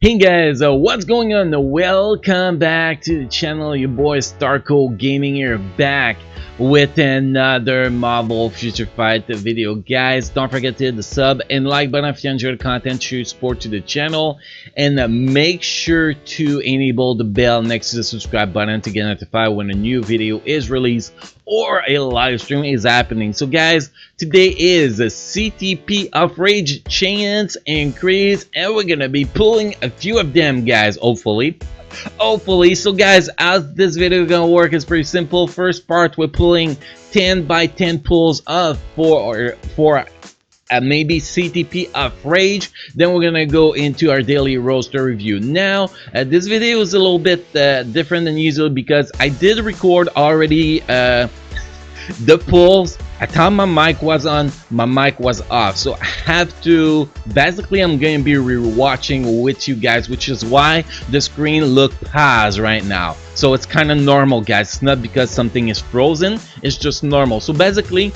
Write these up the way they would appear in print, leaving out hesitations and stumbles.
Hey guys, what's going on? Welcome back to the channel. Your boy Starco Gaming here, back with another Marvel Future Fight video. Guys, don't forget to hit the sub and like button if you enjoy the content. Show support to the channel, and make sure to enable the bell next to the subscribe button to get notified when a new video is released or a live stream is happening. So guys, today is a CTP of Rage chance increase, and we're gonna be pulling a few of them, guys, hopefully. So guys, as this video is gonna work is pretty simple. First part, we're pulling 10 by 10 pulls of for maybe CTP of Rage. Then we're gonna go into our daily roster review. Now this video is a little bit different than usual because I did record already the pulls. I thought my mic was on, my mic was off, so I have to basically, I'm going to be rewatching with you guys, which is why the screen look paused right now. So it's kind of normal, guys. It's not because something is frozen, it's just normal. So basically,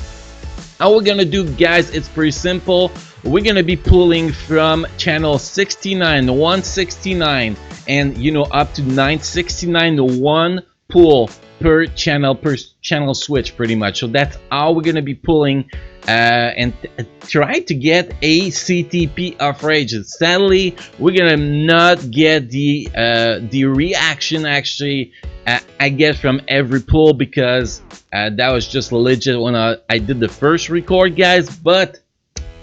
how we're gonna do, guys, it's pretty simple. We're gonna be pulling from channel 69, 169, and up to 969, one pull per channel switch, pretty much. So that's how we're gonna be pulling and try to get a CTP of Rage. Sadly, we're gonna not get the reaction actually I get from every pull, because that was just legit when I did the first record, guys. But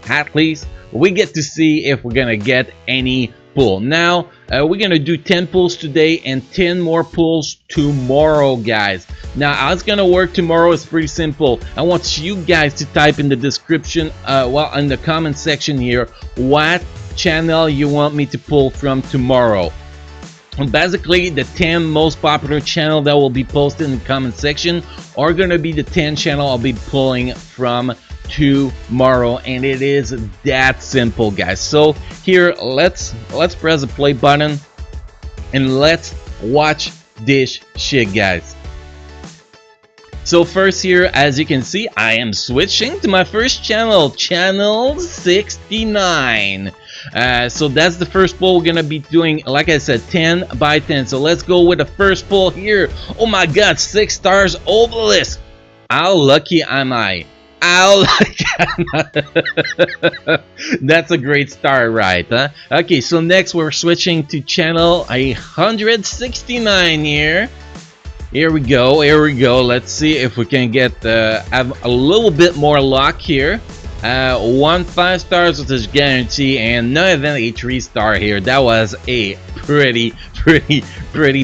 at least we get to see if we're gonna get any pull. Now we're gonna do 10 pulls today and 10 more pulls tomorrow, guys. Now how it's gonna work tomorrow is pretty simple. I want you guys to type in the description, well, in the comment section here, what channel you want me to pull from tomorrow. And basically, the 10 most popular channel that will be posted in the comment section are gonna be the 10 channel I'll be pulling from tomorrow, and it is that simple, guys. So here, let's press the play button and let's watch this shit, guys. So first here, as you can see, I am switching to my first channel, channel 69. So that's the first pull we're gonna be doing, like I said, 10 by 10. So let's go with the first pull here. Oh my god, 6 stars obelisk. How lucky am I? How lucky am I? That's a great start, right? Huh? Okay, so next we're switching to channel 169 here. Here we go. Let's see if we can get have a little bit more luck here. 1 5 stars, which is guarantee, and not even a 3 star here. That was a pretty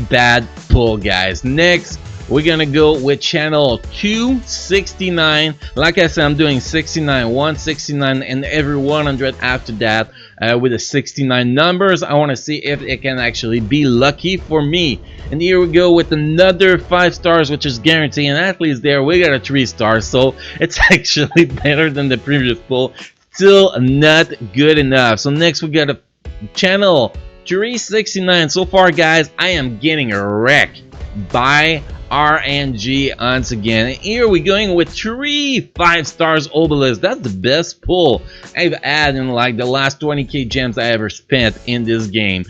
bad pull, guys. Next, we're gonna go with channel 269. Like I said, I'm doing 69, 169, and every 100 after that with the 69 numbers. I want to see if it can actually be lucky for me. And here we go with another 5 stars, which is guaranteed, and at least there we got a 3 stars, so it's actually better than the previous pull. Still not good enough. So next we got a channel 369. So far, guys, I am getting wrecked by RNG once again. And here we're going with 3 5 stars obelisk. That's the best pull I've had in like the last 20k gems I ever spent in this game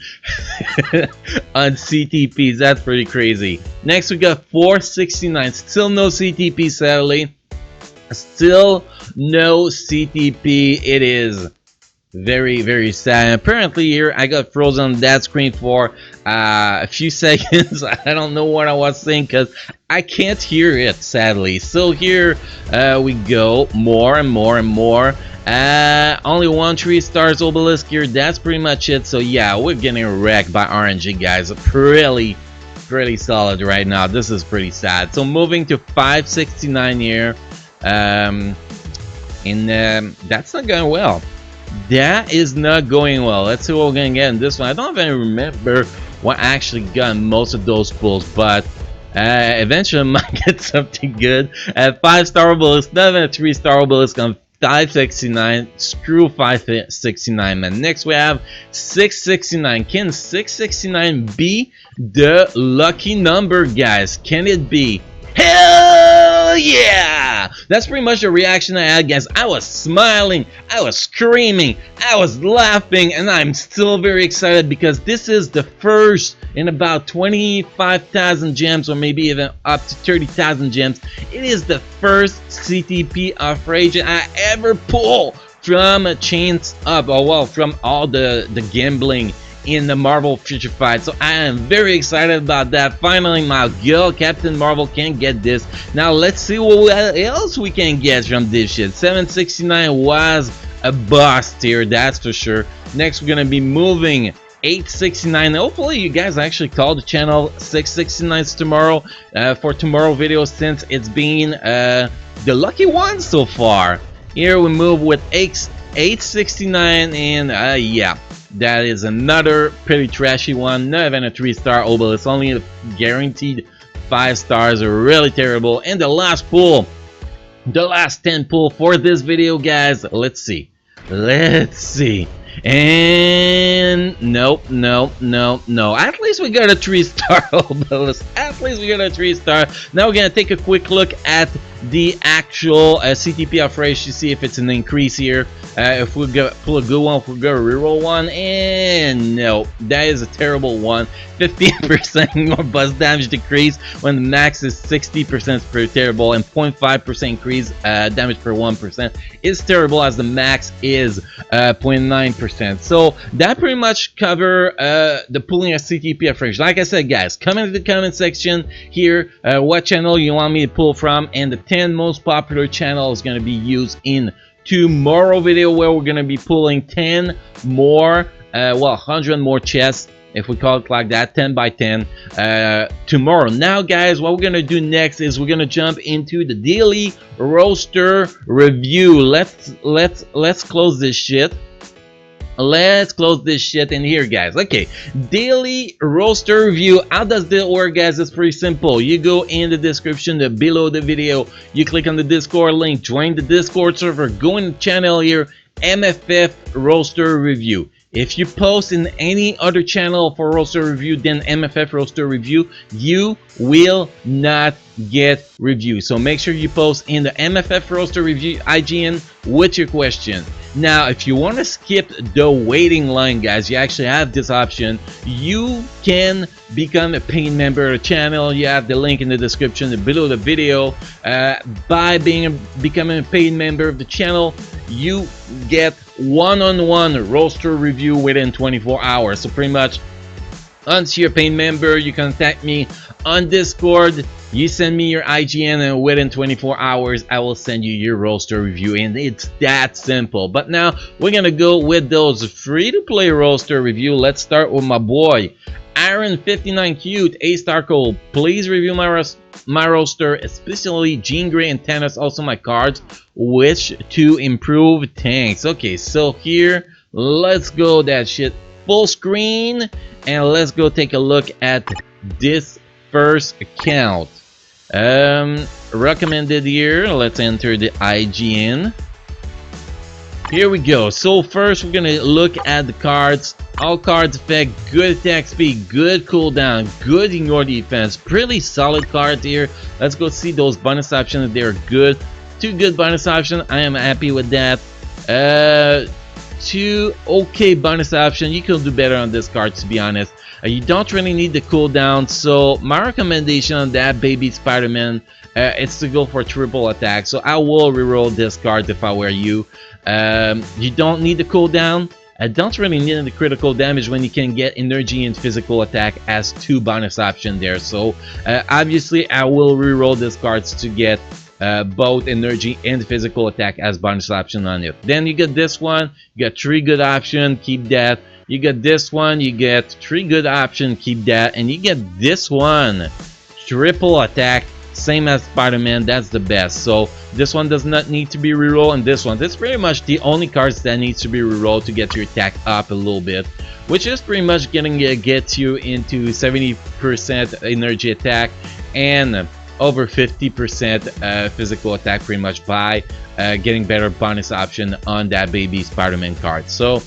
on CTPs. That's pretty crazy. Next we got 469. Still no CTP, sadly. Still no CTP. It is very sad. Apparently here I got frozen on that screen for a few seconds. I don't know what I was saying because I can't hear it, sadly. So here we go, more and more. Only 1 3 stars obelisk here. That's pretty much it. So yeah, we're getting wrecked by RNG, guys. Pretty solid right now. This is pretty sad. So moving to 569 here, and that's not going well. That is not going well. Let's see what we're gonna get in this one. I don't even remember what actually got most of those pulls, but eventually I might get something good. 5 star obelisk, not even a 3 star obelisk on 569. Screw 569, man. Next we have 669. Can 669 be the lucky number, guys? Can it be? Hell yeah! That's pretty much the reaction I had, guys. I was smiling, I was screaming, I was laughing, and I'm still very excited because this is the first in about 25,000 gems, or maybe even up to 30,000 gems. It is the first CTP of Rage I ever pull from a Chains Up, or well, from all the gambling in the Marvel Future Fight. So I am very excited about that. Finally, my girl Captain Marvel can get this. Now let's see what else we can get from this shit. 769 was a bust here, that's for sure. Next, we're gonna be moving 869. Hopefully you guys actually call the channel 669s tomorrow for tomorrow video, since it's been the lucky one so far. Here we move with 869, and yeah, that is another pretty trashy one. Not even a 3-star obel, it's only a guaranteed 5 stars. Really terrible. And the last pull, the last 10 pull for this video, guys. Let's see, and nope. At least we got a 3-star obelisk. At least we got a 3-star. Now we're gonna take a quick look at the actual CTP of Rage to see if it's an increase here. If we pull a good one, if we go reroll one, and no, that is a terrible one. 15% more buzz damage decrease when the max is 60% is pretty terrible, and 0.5% increase damage per 1% is terrible, as the max is 0.9%. So that pretty much cover the pulling of CTP of Rage. Like I said, guys, comment in the comment section here what channel you want me to pull from, and the 10 most popular channels going to be used in tomorrow video, where we're going to be pulling 10 more, well, 100 more chests, if we call it like that, 10 by 10 tomorrow. Now guys, what we're gonna do next is we're gonna jump into the daily roster review. Let's close this shit. Let's close this shit in here, guys. Okay, daily roster review. How does that work, guys? It's pretty simple. You go in the description below the video, you click on the Discord link, join the Discord server, go in the channel here, MFF roster review. If you post in any other channel for roster review than MFF roster review, you will not get review. So make sure you post in the MFF roster review IGN with your question. Now, if you want to skip the waiting line, guys, you actually have this option. You can become a paying member of the channel. You have the link in the description below the video. By becoming a paying member of the channel, you get one-on-one roster review within 24 hours. So pretty much, once you're a paying member, you contact me on Discord, you send me your IGN, and within 24 hours I will send you your roster review, and it's that simple. But now we're gonna go with those free-to-play roster review. Let's start with my boy Aaron59 Cute, A-star Cole. Please review my roster, especially Jean Grey and Thanos, also my cards, which to improve tanks. Okay, so here, let's go that shit full screen, and let's go take a look at this first account. Recommended here. Let's enter the IGN. Here we go. So first we're gonna look at the cards. All cards affect good attack speed, good cooldown, good ignore defense. Pretty solid cards here. Let's go see those bonus options. They're good. 2 good bonus options. I am happy with that. 2 okay bonus options. You can do better on this card, to be honest. You don't really need the cooldown, so my recommendation on that baby Spider-Man is to go for triple attack. So I will reroll this card if I were you. You don't need the cooldown. I don't really need the critical damage when you can get energy and physical attack as 2 bonus options there. So obviously I will reroll these cards to get both energy and physical attack as bonus option on it. Then you get this one, you got 3 good options, keep that. You get this one, you get 3 good options, keep that. And you get this one, triple attack, same as Spider-Man, that's the best. So this one does not need to be rerolled, and this one, that's pretty much the only cards that needs to be rerolled to get your attack up a little bit, which is pretty much gets you into 70% energy attack and over 50% physical attack, pretty much by getting better bonus option on that baby Spider-Man card. So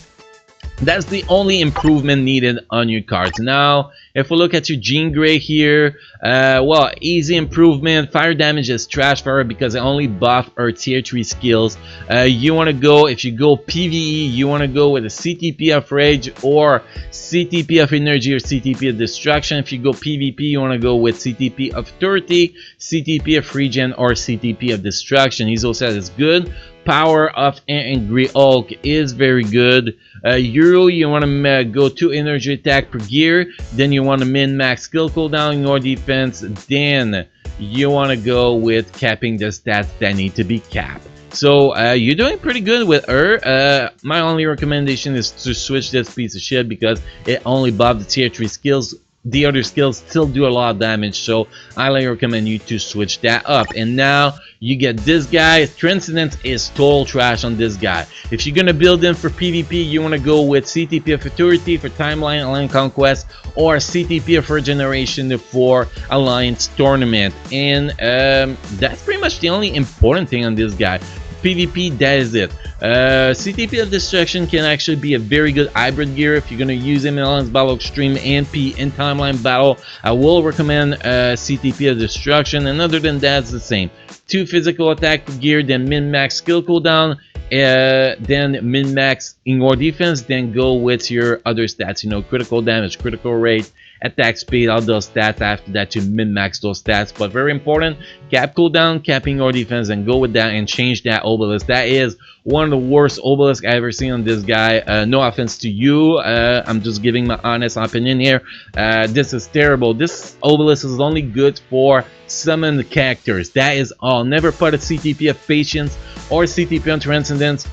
That's the only improvement needed on your cards. Now, if we look at your Jean Grey here, well, easy improvement. Fire damage is trash for her because it only buff her tier 3 skills. You want to go, if you go PvE, you want to go with a CTP of Rage or CTP of Energy or CTP of Destruction. If you go PvP, you want to go with CTP of 30, CTP of Regen, or CTP of Destruction. Iso says it's good. Power of Angry Hulk is very good. Euro, you want to go 2 energy attack per gear. Then you want to min-max skill cooldown in your defense. Then you want to go with capping the stats that need to be capped. So you're doing pretty good with her. My only recommendation is to switch this piece of shit because it only buffs the tier 3 skills. The other skills still do a lot of damage, so I highly recommend you to switch that up. And now you get this guy. Transcendence is total trash on this guy. If you're gonna build him for PvP, you want to go with CTP of Authority for Timeline Alliance Conquest or CTP of Regeneration for Alliance Tournament. And that's pretty much the only important thing on this guy. PvP, that is it. CTP of Destruction can actually be a very good hybrid gear if you're going to use him in Alliance Battle Extreme and in Timeline Battle. I will recommend CTP of Destruction, and other than that, it's the same. 2 physical attack per gear, then min-max skill cooldown, then min-max in your defense, then go with your other stats, you know, critical damage, critical rate, attack speed, all those stats. After that, you min-max those stats. But very important, cap cooldown, capping your defense, and go with that and change that obelisk. That is one of the worst obelisks I've ever seen on this guy. No offense to you, I'm just giving my honest opinion here. This is terrible. This obelisk is only good for summoned characters. That is all. Never put a CTP of Patience or CTP on Transcendence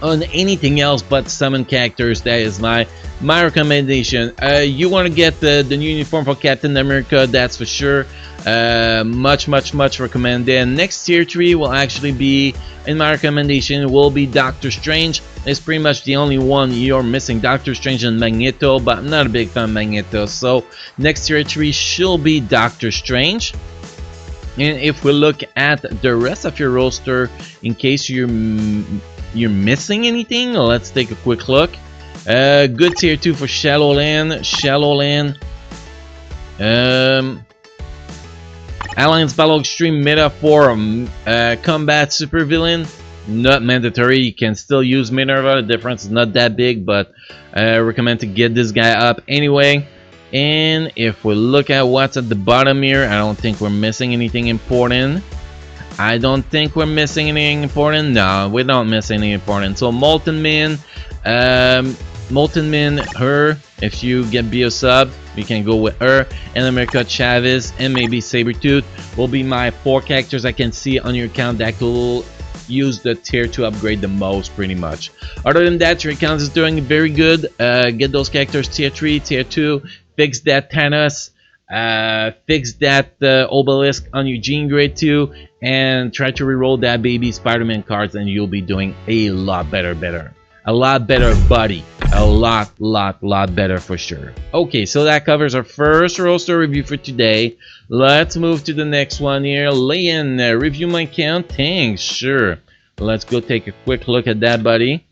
on anything else but summon characters. That is my recommendation. You want to get the new uniform for Captain America, that's for sure. Much recommended. Next tier 3 will actually be, in my recommendation, will be Doctor Strange. It's pretty much the only one you're missing, Doctor Strange and Magneto, but I'm not a big fan of Magneto, so next tier 3 should be Doctor Strange. And if we look at the rest of your roster, in case you're missing anything, let's take a quick look. Good tier 2 for Shadowland. Alliance Battle Extreme meta for combat supervillain. Not mandatory, you can still use Minerva. The difference is not that big, but I recommend to get this guy up anyway. And if we look at what's at the bottom here, I don't think we're missing anything important. No, we don't miss anything important. So Molten Min, her, if you get Bio sub, you can go with her. And America Chavez and maybe Sabretooth will be my 4 characters I can see on your account that will use the tier 2 upgrade the most, pretty much. Other than that, your account is doing very good. Get those characters tier 3, tier 2, fix that Thanos, fix that obelisk on your Jean Grey 2, and try to reroll that baby Spider-Man cards, and you'll be doing a lot better, a lot better, buddy. A lot better for sure. Okay, so that covers our first roster review for today. Let's move to the next one here. Leon, review my count. Thanks. Sure. Let's go take a quick look at that, buddy.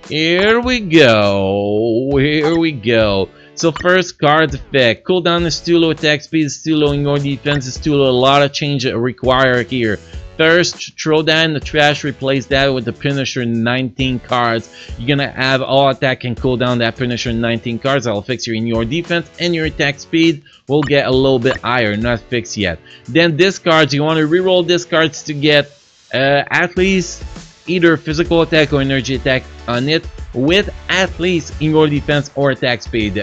Here we go. So first, card effect. Cooldown is too low, attack speed is too low, and your defense is too low. A lot of change required here. First, throw that in the trash, replace that with the Punisher 19 cards. You're gonna have all attack and cooldown that Punisher 19 cards. That'll fix you in your defense, and your attack speed will get a little bit higher, not fixed yet. Then discards, you want to reroll discards to get at least either physical attack or energy attack on it, with at least in your defense or attack speed.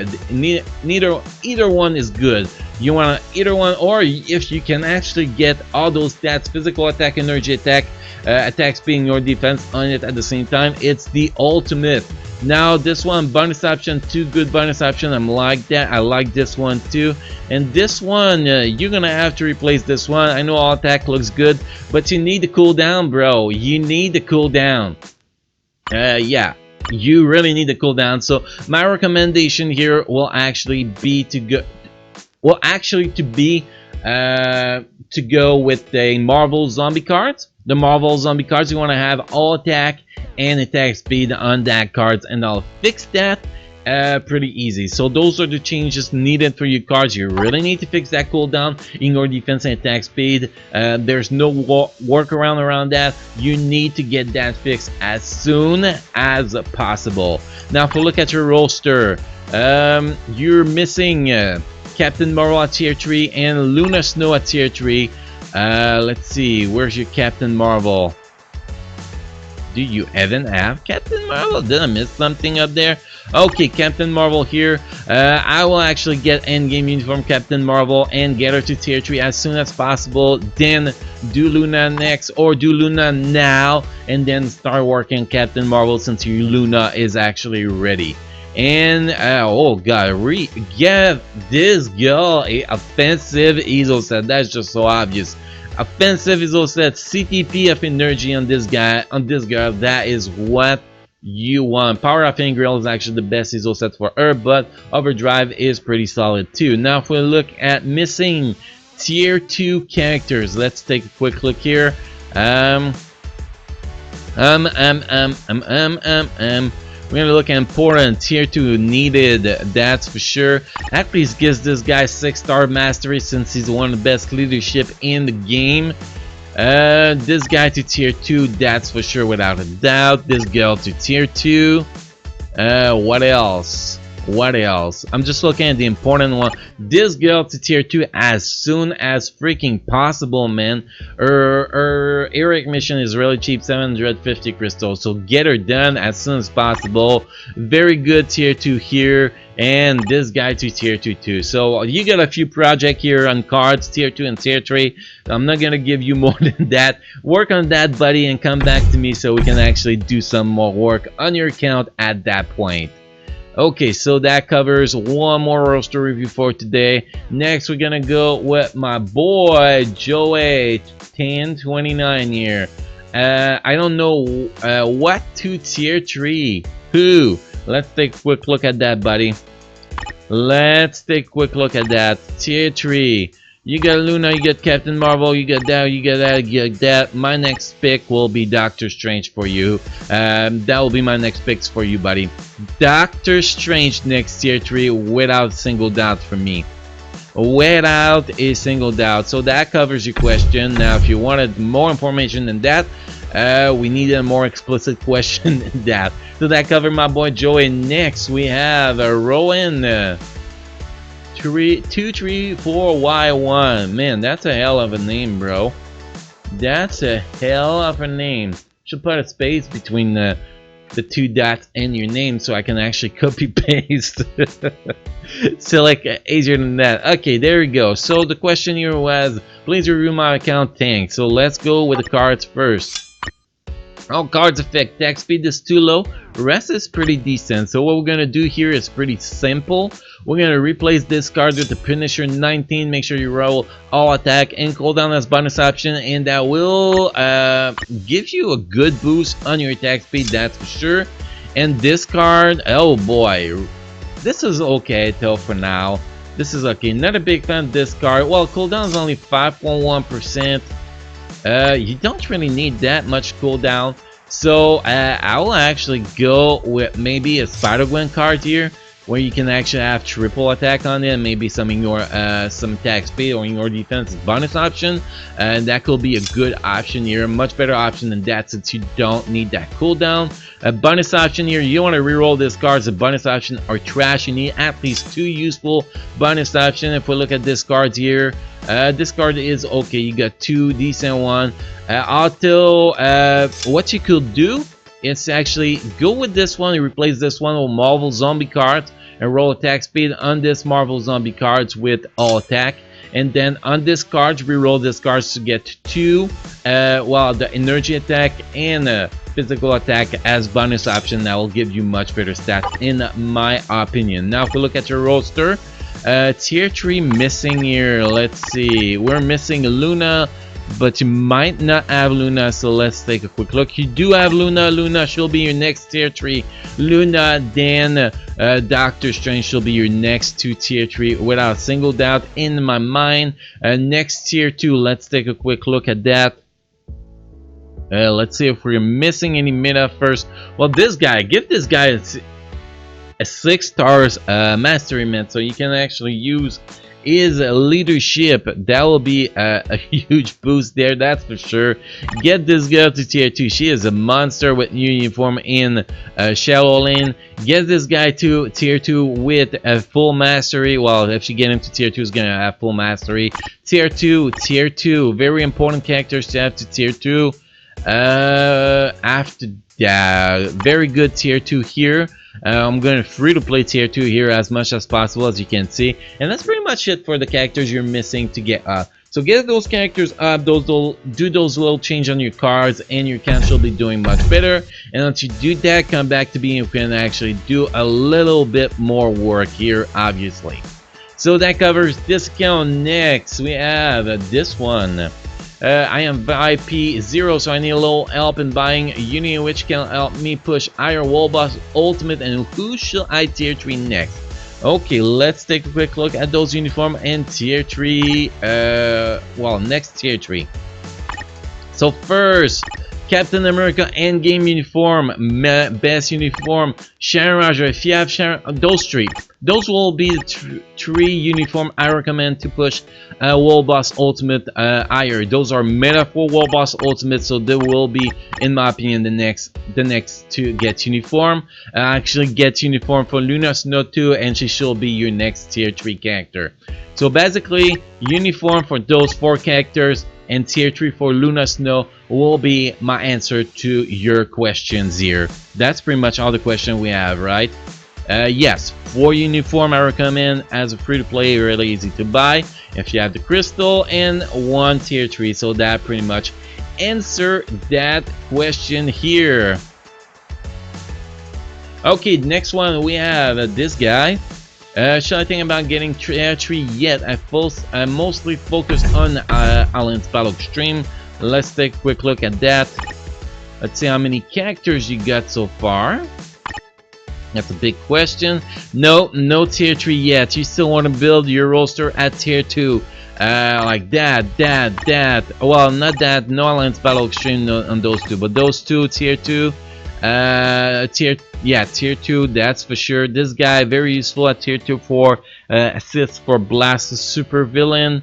Either one is good. You want either one, or if you can actually get all those stats, physical attack, energy attack, attack speed, in your defense on it at the same time, it's the ultimate. Now this one, bonus option, 2 good bonus option. I'm like that. I like this one too. And this one, you're gonna have to replace this one. I know all attack looks good, but you need to cool down, bro. You need to cool down. Yeah, you really need to cool down. So my recommendation here will actually be to go. Well, actually, to be to go with the Marvel zombie cards. The Marvel zombie cards, you want to have all attack and attack speed on that cards, and I'll fix that pretty easy. So those are the changes needed for your cards. You really need to fix that cooldown, ignore defense and attack speed. There's no workaround around that. You need to get that fixed as soon as possible. Now if we look at your roster, you're missing Captain Marvel at tier 3 and Luna Snow at tier 3. Let's see, where's your Captain Marvel? Do you even have Captain Marvel? Did I miss something up there? Okay, Captain Marvel here. I will actually get endgame uniform Captain Marvel and get her to tier 3 as soon as possible. Then do Luna next, or do Luna now, and then start working Captain Marvel since your Luna is actually ready. And oh god, give this girl a offensive ESO set. That's just so obvious. Offensive ESO set, CTP of energy on this guy, on this girl. That is what you want. Power of Ingrid is actually the best ESO set for her, but Overdrive is pretty solid too. Now if we look at missing tier 2 characters, let's take a quick look here. We're gonna look at important tier 2 needed, that's for sure. At least gives this guy 6-star mastery since he's one of the best leadership in the game. This guy to tier 2, that's for sure without a doubt. This girl to tier 2. What else? What else? I'm just looking at the important one. This girl to tier 2 as soon as freaking possible, man. Her Eric mission is really cheap, 750 crystals. So get her done as soon as possible. Very good tier 2 here. And this guy to tier 2 too. So you got a few projects here on cards, tier 2 and tier 3. I'm not gonna give you more than that. Work on that, buddy, and come back to me so we can actually do some more work on your account at that point. Okay, so that covers one more roster review for today. Next, we're gonna go with my boy Joey 1029 here. I don't know what to tier 3. Who? Let's take a quick look at that, buddy. Let's take a quick look at that. Tier 3. You got Luna, you got Captain Marvel, you got that, you got that, you got that. My next pick will be Doctor Strange for you. That will be my next picks for you, buddy. Doctor Strange next tier 3 without a single doubt for me. Without a single doubt. So that covers your question. Now, if you wanted more information than that, we need a more explicit question than that. So that covered my boy Joey. Next, we have Rowan. 234Y1. Man, that's a hell of a name, bro. That's a hell of a name. Should put a space between the 2 dots and your name so I can actually copy paste. So like easier than that. Okay, there we go. So the question here was, please review my account. Thanks. So let's go with the cards first. All cards affect attack speed is too low. Rest is pretty decent. So what we're gonna do here is pretty simple. We're gonna replace this card with the Punisher 19. Make sure you roll all attack and cooldown as bonus option, and that will give you a good boost on your attack speed, that's for sure. And this card, oh boy, this is okay though for now. This is okay. Not a big fan of this card. Well, cooldown is only 5.1%. You don't really need that much cooldown, so I will actually go with maybe a Spider-Gwen card here, where you can actually have triple attack on it, and maybe some attack speed or ignore defense bonus option, and that could be a good option here, a much better option than that since you don't need that cooldown. A bonus option here, you want to reroll this card as a bonus option or trash. You need at least 2 useful bonus options. If we look at this card here, this card is okay. You got 2 decent one. What you could do is actually go with this one and replace this one with Marvel zombie cards and roll attack speed on this Marvel zombie cards with all attack. And then on this card, reroll this cards to get 2 the energy attack and physical attack as bonus option. That will give you much better stats in my opinion. Now if we look at your roster, tier 3 missing here, let's see, we're missing Luna, but you might not have Luna, so let's take a quick look. You do have Luna. She'll be your next tier 3. Luna, then Doctor Strange, she'll be your next 2 tier 3 without a single doubt in my mind. Next tier 2, let's take a quick look at that. Let's see if we're missing any meta first. Well, this guy, give this guy a 6 stars mastery mint, so you can actually use his leadership. That will be a huge boost there, that's for sure. Get this girl to tier 2. She is a monster with new uniform in Shallow Lane. Get this guy to tier 2 with a full mastery. Well, if you get him to tier 2, he's gonna have full mastery. Tier 2, very important characters to have to tier 2. After that, very good tier 2 here. I'm going to free to play tier 2 here as much as possible, as you can see, and that's pretty much it for the characters you're missing to get up. So get those characters up, do those little change on your cards, and your account should be doing much better. And once you do that, come back to being you can actually do a little bit more work here, obviously. So that covers this account. Next we have this one. I am VIP 0, so I need a little help in buying a uni, which can help me push higher wall boss ultimate. And who should I tier 3 next? Okay, let's take a quick look at those uniform and tier 3. Well, next tier 3. So first, Captain America Endgame uniform, best uniform, Sharon Roger. If you have Sharon, those 3, those will be the 3 uniform I recommend to push Wall Boss Ultimate higher. Those are meta for Wall Boss Ultimate, so they will be, in my opinion, the next to get uniform. Actually, get uniform for Luna Snow 2, and she should be your next tier 3 character. So basically, uniform for those 4 characters and tier 3 for Luna Snow will be my answer to your questions here. That's pretty much all the question we have, right? Yes, 4 uniform I recommend as a free-to-play, really easy to buy if you have the crystal, and 1 tier 3. So that pretty much answer that question here. Okay, next one we have this guy. Should I think about getting tier 3 yet? I'm mostly focused on Alliance Battle Extreme. Let's take a quick look at that. Let's see how many characters you got so far. That's a big question. No tier 3 yet. You still want to build your roster at tier 2. Like that. Well, not that. No Alliance Battle Extreme on those 2, but those 2 tier 2. Tier 2, that's for sure. This guy very useful at tier 2 for assists for Blast super villain.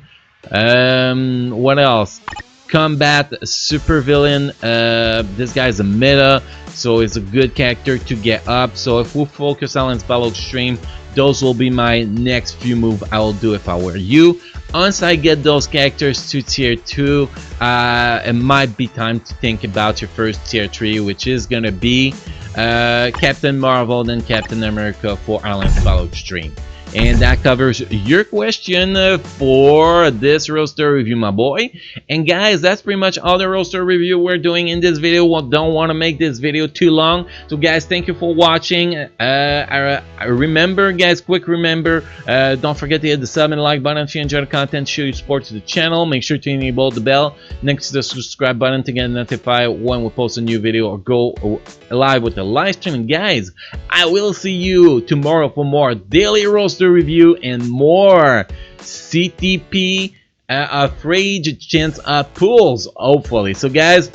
What else? Combat super villain. This guy is a meta, so it's a good character to get up. So if we focus on Battle Extreme, those will be my next few moves I will do if I were you. Once I get those characters to tier 2, it might be time to think about your first tier 3, which is gonna be Captain Marvel, then Captain America for Alliance Battle Extreme. And that covers your question for this roster review, my boy. And guys, that's pretty much all the roster review we're doing in this video. We don't want to make this video too long. So guys, thank you for watching. I remember, guys, quick remember, don't forget to hit the sub and like button if you enjoy the content. Show your support to the channel. Make sure to enable the bell next to the subscribe button to get notified when we post a new video or go live with the live stream. And guys, I will see you tomorrow for more daily roster review and more CTP of Rage chance pools, hopefully. So guys,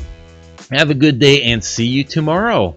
have a good day and see you tomorrow.